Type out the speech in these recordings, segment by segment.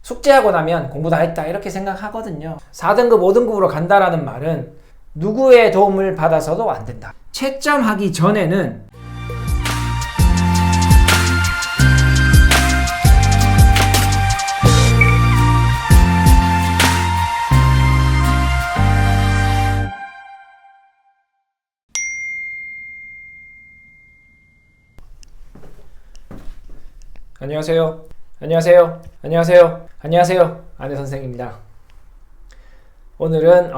숙제하고 나면 공부 다 했다 이렇게 생각하거든요. 4등급, 5등급으로 간다라는 말은 누구의 도움을 받아서도 안 된다. 채점하기 전에는 안녕하세요. 안녕하세요. 안녕하세요. 안녕하세요. 안혜 선생입니다. 오늘은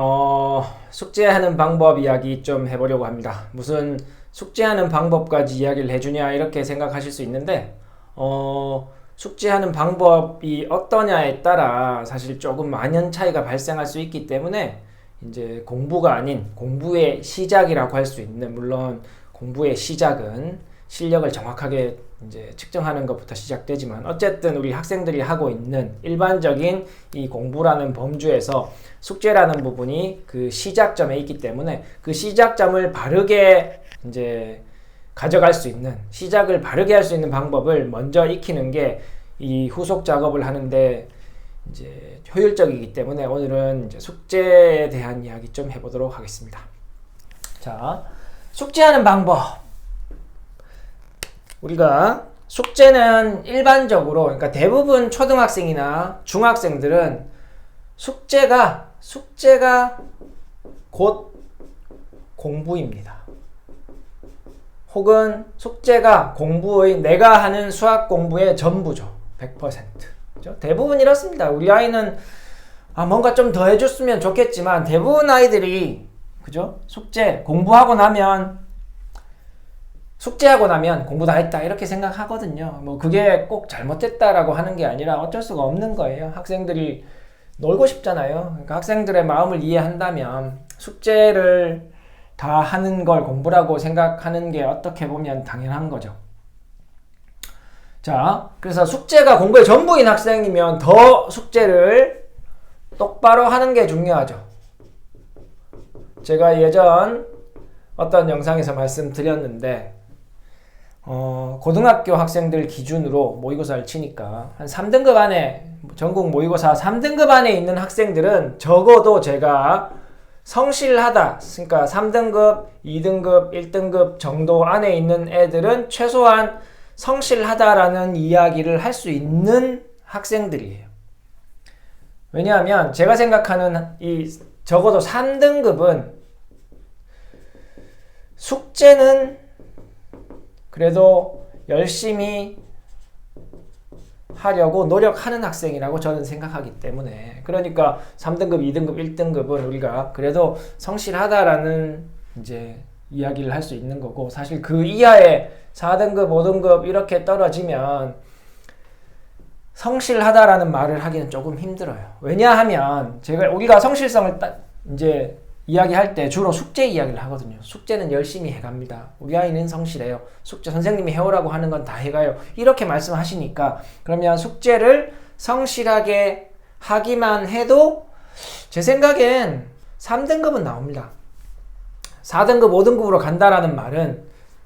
숙제하는 방법 이야기 좀 해보려고 합니다. 무슨 숙제하는 방법까지 이야기를 해주냐 이렇게 생각하실 수 있는데 숙제하는 방법이 어떠냐에 따라 사실 조금 많은 차이가 발생할 수 있기 때문에 이제 공부가 아닌 공부의 시작이라고 할 수 있는, 물론 공부의 시작은 실력을 정확하게 이제 측정하는 것부터 시작되지만 어쨌든 우리 학생들이 하고 있는 일반적인 이 공부라는 범주에서 숙제라는 부분이 그 시작점에 있기 때문에 그 시작점을 바르게 이제 가져갈 수 있는, 시작을 바르게 할 수 있는 방법을 먼저 익히는 게 이 후속 작업을 하는데 이제 효율적이기 때문에 오늘은 이제 숙제에 대한 이야기 좀 해보도록 하겠습니다. 자, 숙제하는 방법. 우리가 숙제는 일반적으로, 그러니까 대부분 초등학생이나 중학생들은 숙제가 곧 공부입니다. 혹은 숙제가 공부의, 내가 하는 수학 공부의 전부죠. 100%. 그죠? 대부분 이렇습니다. 우리 아이는 뭔가 좀 더 해줬으면 좋겠지만 대부분 아이들이, 그죠? 숙제하고 나면 공부 다 했다 이렇게 생각하거든요. 뭐 그게 꼭 잘못됐다라고 하는 게 아니라 어쩔 수가 없는 거예요. 학생들이 놀고 싶잖아요. 그러니까 학생들의 마음을 이해한다면 숙제를 다 하는 걸 공부라고 생각하는 게 어떻게 보면 당연한 거죠. 자, 그래서 숙제가 공부의 전부인 학생이면 더 숙제를 똑바로 하는 게 중요하죠. 제가 예전 어떤 영상에서 말씀드렸는데 고등학교 학생들 기준으로 모의고사를 치니까 한 3등급 안에, 전국 모의고사 3등급 안에 있는 학생들은 적어도 제가 성실하다, 그러니까 3등급, 2등급, 1등급 정도 안에 있는 애들은 최소한 성실하다라는 이야기를 할 수 있는 학생들이에요. 왜냐하면 제가 생각하는 이 적어도 3등급은 숙제는 그래도 열심히 하려고 노력하는 학생이라고 저는 생각하기 때문에, 그러니까 3등급, 2등급, 1등급은 우리가 그래도 성실하다라는 이제 이야기를 할 수 있는 거고, 사실 그 이하의 4등급, 5등급 이렇게 떨어지면 성실하다라는 말을 하기는 조금 힘들어요. 왜냐하면 우리가 성실성을 이제 이야기할 때 주로 숙제 이야기를 하거든요. 숙제는 열심히 해갑니다. 우리 아이는 성실해요. 숙제 선생님이 해오라고 하는 건 다 해가요. 이렇게 말씀하시니까, 그러면 숙제를 성실하게 하기만 해도 제 생각엔 3등급은 나옵니다. 4등급, 5등급으로 간다라는 말은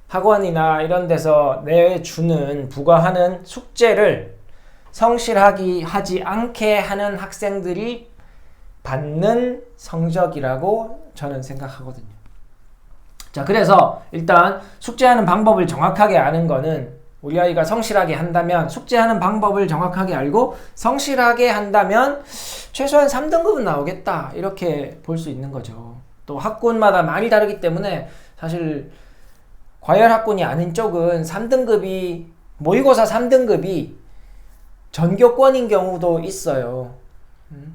학원이나 이런 데서 내주는, 부과하는 숙제를 성실하게 하지 않게 하는 학생들이 받는 성적이라고 저는 생각하거든요. 자, 그래서 일단 숙제하는 방법을 정확하게 아는 거는, 우리 아이가 성실하게 한다면 숙제하는 방법을 정확하게 알고 성실하게 한다면 최소한 3등급은 나오겠다 이렇게 볼 수 있는 거죠. 또 학군마다 많이 다르기 때문에 사실 과열 학군이 아닌 쪽은 3등급이, 모의고사 3등급이 전교권인 경우도 있어요.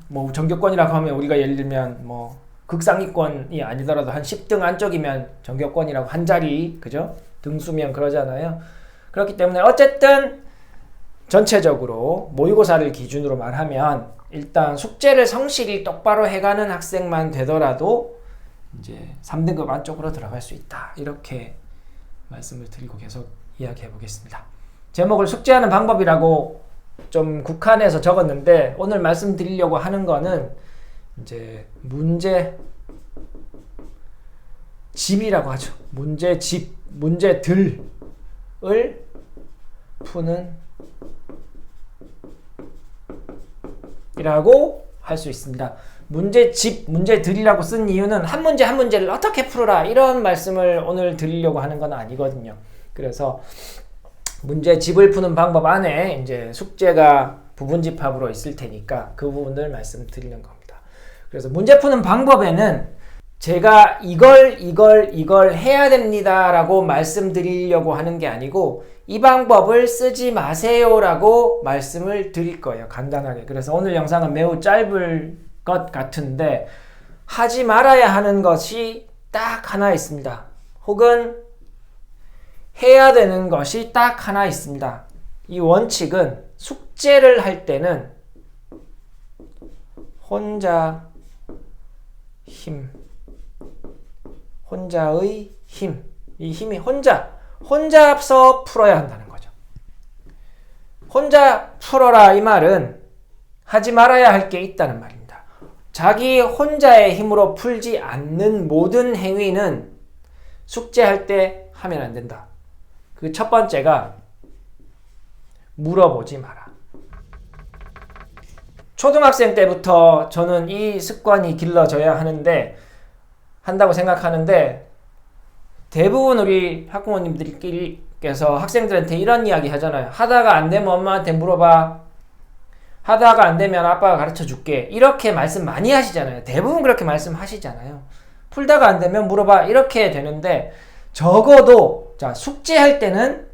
뭐 전교권이라고 하면 우리가 예를 들면 뭐 극상위권이 아니더라도 한 10등 안쪽이면 전교권이라고, 한 자리, 그죠? 등수면 그러잖아요. 그렇기 때문에 어쨌든 전체적으로 모의고사를 기준으로 말하면 일단 숙제를 성실히 똑바로 해가는 학생만 되더라도 이제 3등급 안쪽으로 들어갈 수 있다, 이렇게 말씀을 드리고 계속 이야기해 보겠습니다. 제목을 숙제하는 방법이라고 좀 국한해서 적었는데, 오늘 말씀드리려고 하는 거는 이제 문제집이라고 하죠. 문제들을 푸는 문제집이라고 할 수 있습니다. 문제집, 문제들이라고 쓴 이유는 한 문제 한 문제를 어떻게 풀어라 이런 말씀을 오늘 드리려고 하는 건 아니거든요. 그래서 문제집을 푸는 방법 안에 이제 숙제가 부분집합으로 있을 테니까 그 부분을 말씀드리는 겁니다. 그래서 문제 푸는 방법에는 제가 이걸 해야 됩니다 라고 말씀드리려고 하는 게 아니고 이 방법을 쓰지 마세요 라고 말씀을 드릴 거예요. 간단하게. 그래서 오늘 영상은 매우 짧을 것 같은데 하지 말아야 하는 것이 딱 하나 있습니다. 혹은 해야 되는 것이 딱 하나 있습니다. 이 원칙은 숙제를 할 때는 혼자의 힘, 이 힘이 혼자서 풀어야 한다는 거죠. 혼자 풀어라 이 말은 하지 말아야 할 게 있다는 말입니다. 자기 혼자의 힘으로 풀지 않는 모든 행위는 숙제할 때 하면 안 된다. 그 첫 번째가 물어보지 마라. 초등학생 때부터 저는 이 습관이 길러져야 한다고 생각하는데 대부분 우리 학부모님들께서 학생들한테 이런 이야기 하잖아요. 하다가 안 되면 엄마한테 물어봐. 하다가 안 되면 아빠가 가르쳐 줄게. 이렇게 말씀 많이 하시잖아요. 대부분 그렇게 말씀하시잖아요. 풀다가 안 되면 물어봐. 이렇게 되는데 적어도 자, 숙제할 때는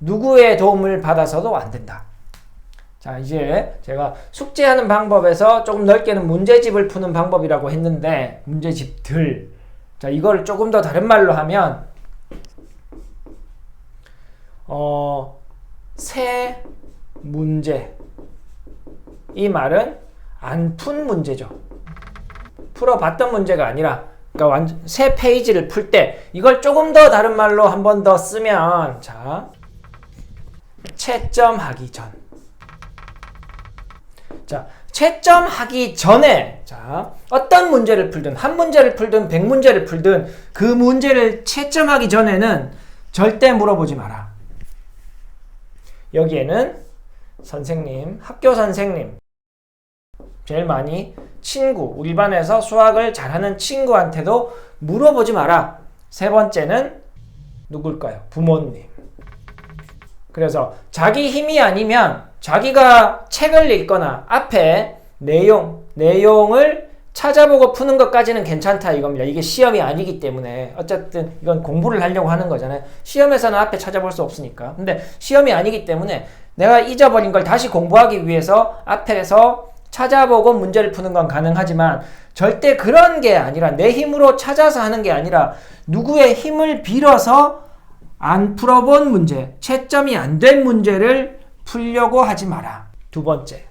누구의 도움을 받아서도 안 된다. 자, 이제 제가 숙제하는 방법에서 조금 넓게는 문제집을 푸는 방법이라고 했는데 문제집들. 자, 이걸 조금 더 다른 말로 하면 새 문제. 이 말은 안 푼 문제죠. 풀어봤던 문제가 아니라 그러니까 새 페이지를 풀 때 이걸 조금 더 다른 말로 한 번 더 쓰면 자, 채점하기 전. 자, 채점하기 전에 자, 어떤 문제를 풀든 한 문제를 풀든 100문제를 풀든 그 문제를 채점하기 전에는 절대 물어보지 마라. 여기에는 선생님, 학교 선생님, 제일 많이 친구, 우리 반에서 수학을 잘하는 친구한테도 물어보지 마라. 세 번째는 누굴까요? 부모님. 그래서 자기 힘이 아니면 자기가 책을 읽거나 앞에 내용을 찾아보고 푸는 것까지는 괜찮다 이겁니다. 이게 시험이 아니기 때문에 어쨌든 이건 공부를 하려고 하는 거잖아요. 시험에서는 앞에 찾아볼 수 없으니까. 근데 시험이 아니기 때문에 내가 잊어버린 걸 다시 공부하기 위해서 앞에서 찾아보고 문제를 푸는 건 가능하지만 절대 그런 게 아니라 내 힘으로 찾아서 하는 게 아니라 누구의 힘을 빌어서 안 풀어본 문제, 채점이 안 된 문제를 풀려고 하지 마라. 두 번째.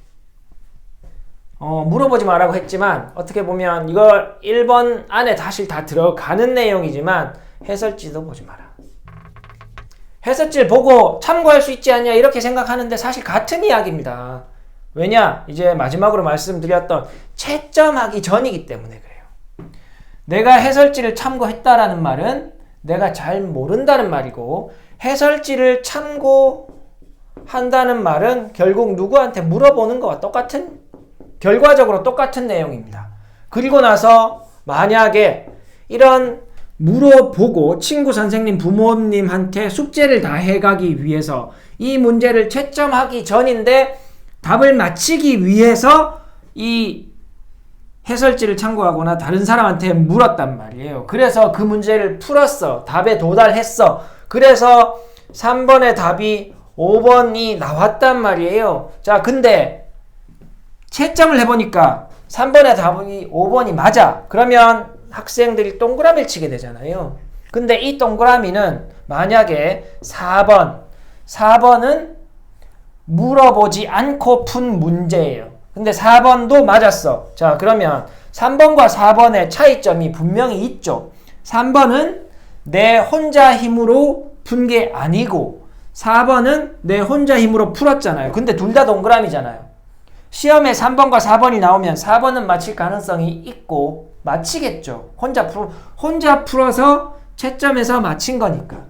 물어보지 마라고 했지만 어떻게 보면 이거 1번 안에 사실 다 들어가는 내용이지만 해설지도 보지 마라. 해설지를 보고 참고할 수 있지 않냐 이렇게 생각하는데 사실 같은 이야기입니다. 왜냐? 이제 마지막으로 말씀드렸던 채점하기 전이기 때문에 그래요. 내가 해설지를 참고했다라는 말은 내가 잘 모른다는 말이고 해설지를 참고한다는 말은 결국 누구한테 물어보는 것과 똑같은 결과적으로 똑같은 내용입니다. 그리고 나서 만약에 이런 물어보고 친구, 선생님, 부모님한테 숙제를 다 해가기 위해서 이 문제를 채점하기 전인데 답을 맞히기 위해서 이 해설지를 참고하거나 다른 사람한테 물었단 말이에요. 그래서 그 문제를 풀었어. 답에 도달했어. 그래서 3번의 답이 5번이 나왔단 말이에요. 자, 근데 채점을 해보니까 3번의 답이 5번이 맞아. 그러면 학생들이 동그라미를 치게 되잖아요. 근데 이 동그라미는 만약에 4번은 물어보지 않고 푼 문제예요. 근데 4번도 맞았어. 자, 그러면 3번과 4번의 차이점이 분명히 있죠. 3번은 내 혼자 힘으로 푼 게 아니고 4번은 내 혼자 힘으로 풀었잖아요. 근데 둘 다 동그라미잖아요. 시험에 3번과 4번이 나오면 4번은 맞힐 가능성이 있고 맞히겠죠. 혼자 풀어서 채점해서 맞힌 거니까.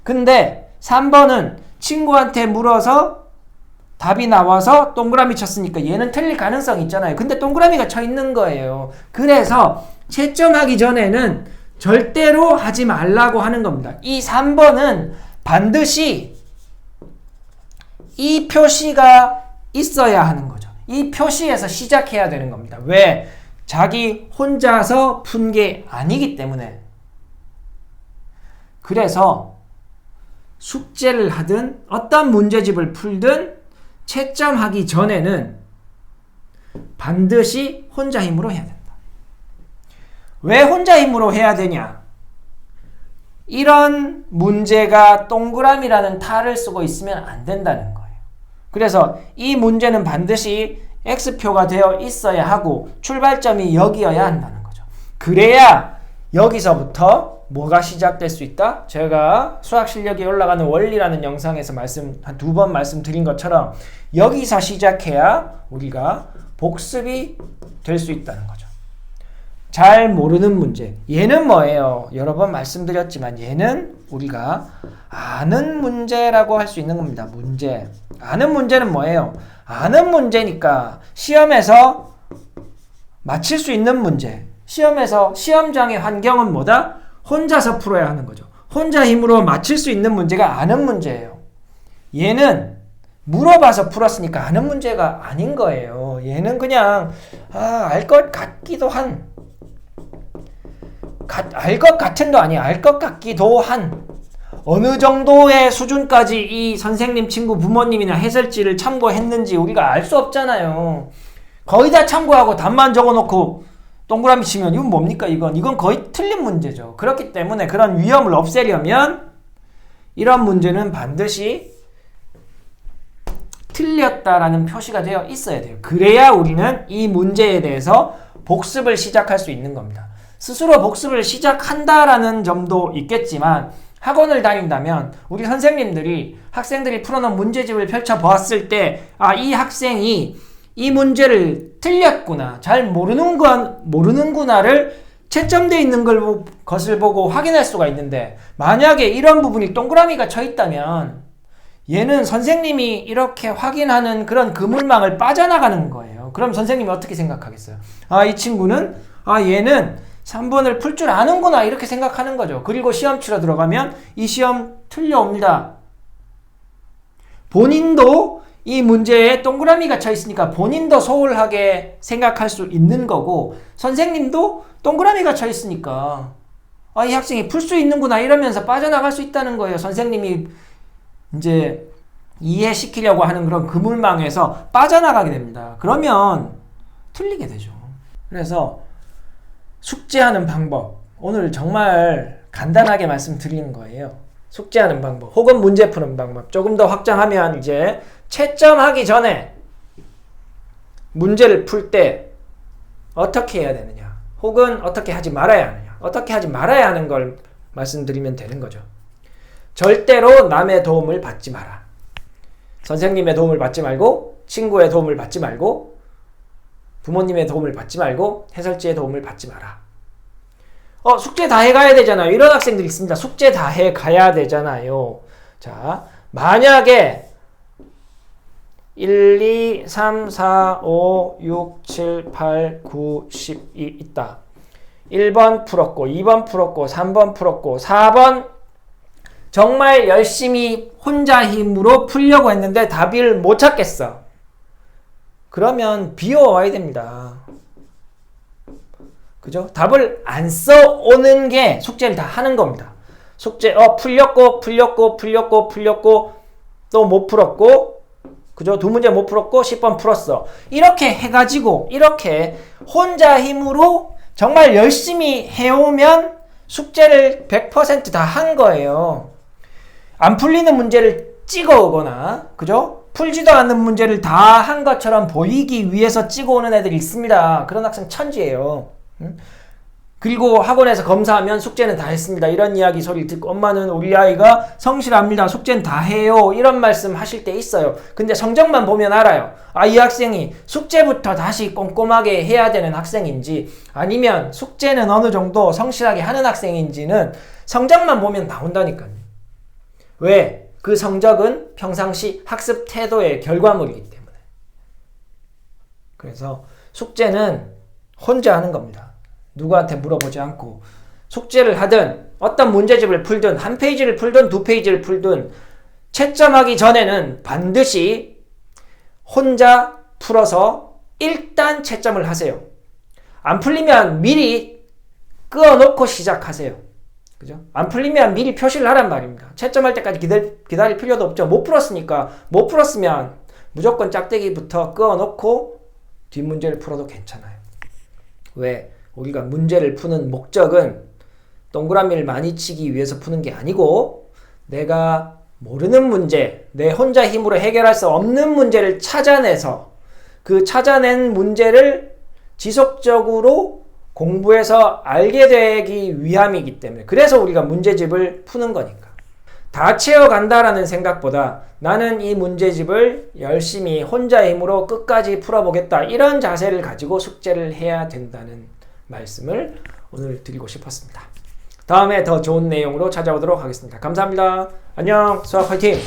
근데 3번은 친구한테 물어서 답이 나와서 동그라미 쳤으니까 얘는 틀릴 가능성이 있잖아요. 근데 동그라미가 쳐 있는 거예요. 그래서 채점하기 전에는 절대로 하지 말라고 하는 겁니다. 이 3번은 반드시 이 표시가 있어야 하는 거죠. 이 표시에서 시작해야 되는 겁니다. 왜? 자기 혼자서 푼 게 아니기 때문에. 그래서 숙제를 하든 어떤 문제집을 풀든 채점하기 전에는 반드시 혼자 힘으로 해야 된다. 왜 혼자 힘으로 해야 되냐? 이런 문제가 동그라미라는 탈을 쓰고 있으면 안 된다는 거예요. 그래서 이 문제는 반드시 X표가 되어 있어야 하고 출발점이 여기여야 한다는 거죠. 그래야 여기서부터 뭐가 시작될 수 있다? 제가 수학 실력이 올라가는 원리라는 영상에서 한 2번 말씀드린 것처럼 여기서 시작해야 우리가 복습이 될 수 있다는 거죠. 잘 모르는 문제. 얘는 뭐예요? 여러 번 말씀드렸지만 얘는 우리가 아는 문제라고 할 수 있는 겁니다. 문제. 아는 문제는 뭐예요? 아는 문제니까 시험에서 맞힐 수 있는 문제. 시험에서 시험장의 환경은 뭐다? 혼자서 풀어야 하는 거죠. 혼자 힘으로 맞힐 수 있는 문제가 아는 문제예요. 얘는 물어봐서 풀었으니까 아는 문제가 아닌 거예요. 얘는 그냥 알 것 같기도 한, 알 것 같은도 아니야. 알 것 같기도 한 어느 정도의 수준까지 이 선생님, 친구, 부모님이나 해설지를 참고했는지 우리가 알 수 없잖아요. 거의 다 참고하고 답만 적어놓고 동그라미 치면 이건 뭡니까? 이건 거의 틀린 문제죠. 그렇기 때문에 그런 위험을 없애려면 이런 문제는 반드시 틀렸다라는 표시가 되어 있어야 돼요. 그래야 우리는 이 문제에 대해서 복습을 시작할 수 있는 겁니다. 스스로 복습을 시작한다라는 점도 있겠지만 학원을 다닌다면 우리 선생님들이 학생들이 풀어놓은 문제집을 펼쳐보았을 때 이 학생이 이 문제를 틀렸구나, 잘 모르는구나를 채점되어 있는 것을 보고 확인할 수가 있는데 만약에 이런 부분이 동그라미가 쳐 있다면 얘는 선생님이 이렇게 확인하는 그런 그물망을 빠져나가는 거예요. 그럼 선생님이 어떻게 생각하겠어요? 이 친구는 얘는 3번을 풀 줄 아는구나 이렇게 생각하는 거죠. 그리고 시험 치러 들어가면 이 시험 틀려옵니다. 본인도 이 문제에 동그라미가 쳐 있으니까 본인도 소홀하게 생각할 수 있는 거고 선생님도 동그라미가 쳐 있으니까 이 학생이 풀 수 있는구나 이러면서 빠져나갈 수 있다는 거예요. 선생님이 이제 이해시키려고 하는 그런 그물망에서 빠져나가게 됩니다. 그러면 틀리게 되죠. 그래서 숙제하는 방법, 오늘 정말 간단하게 말씀드리는 거예요. 숙제하는 방법 혹은 문제 푸는 방법 조금 더 확장하면 이제 채점하기 전에 문제를 풀 때 어떻게 해야 되느냐 혹은 어떻게 하지 말아야 하느냐, 어떻게 하지 말아야 하는 걸 말씀드리면 되는 거죠. 절대로 남의 도움을 받지 마라. 선생님의 도움을 받지 말고 친구의 도움을 받지 말고 부모님의 도움을 받지 말고 해설지의 도움을 받지 마라. 숙제 다 해가야 되잖아요. 이런 학생들이 있습니다. 숙제 다 해가야 되잖아요. 자, 만약에 1, 2, 3, 4, 5, 6, 7, 8, 9, 10이 있다. 1번 풀었고 2번 풀었고 3번 풀었고 4번 정말 열심히 혼자 힘으로 풀려고 했는데 답을 못 찾겠어. 그러면 비워와야 됩니다. 그죠? 답을 안 써오는 게 숙제를 다 하는 겁니다. 숙제 풀렸고 또 못 풀었고 그죠? 2문제 못 풀었고 10번 풀었어. 이렇게 해가지고 이렇게 혼자 힘으로 정말 열심히 해오면 숙제를 100% 다 한 거예요. 안 풀리는 문제를 찍어오거나 그죠? 풀지도 않는 문제를 다 한 것처럼 보이기 위해서 찍어오는 애들이 있습니다. 그런 학생 천지예요. 그리고 학원에서 검사하면 숙제는 다 했습니다. 이런 이야기 소리를 듣고 엄마는 우리 아이가 성실합니다. 숙제는 다 해요. 이런 말씀 하실 때 있어요. 근데 성적만 보면 알아요. 이 학생이 숙제부터 다시 꼼꼼하게 해야 되는 학생인지 아니면 숙제는 어느 정도 성실하게 하는 학생인지는 성적만 보면 나온다니까요. 왜? 그 성적은 평상시 학습 태도의 결과물이기 때문에. 그래서 숙제는 혼자 하는 겁니다. 누구한테 물어보지 않고 숙제를 하든 어떤 문제집을 풀든 한 페이지를 풀든 두 페이지를 풀든 채점하기 전에는 반드시 혼자 풀어서 일단 채점을 하세요. 안 풀리면 미리 끄어놓고 시작하세요. 그죠? 안 풀리면 미리 표시를 하란 말입니다. 채점할 때까지 기다릴 필요도 없죠. 못 풀었으면 무조건 짝대기부터 끄어놓고 뒷문제를 풀어도 괜찮아요. 왜? 우리가 문제를 푸는 목적은 동그라미를 많이 치기 위해서 푸는 게 아니고 내가 모르는 문제, 내 혼자 힘으로 해결할 수 없는 문제를 찾아내서 그 찾아낸 문제를 지속적으로 공부해서 알게 되기 위함이기 때문에 그래서 우리가 문제집을 푸는 거니까. 다 채워간다라는 생각보다 나는 이 문제집을 열심히 혼자의 힘으로 끝까지 풀어보겠다 이런 자세를 가지고 숙제를 해야 된다는 말씀을 오늘 드리고 싶었습니다. 다음에 더 좋은 내용으로 찾아오도록 하겠습니다. 감사합니다. 안녕. 수학 화이팅!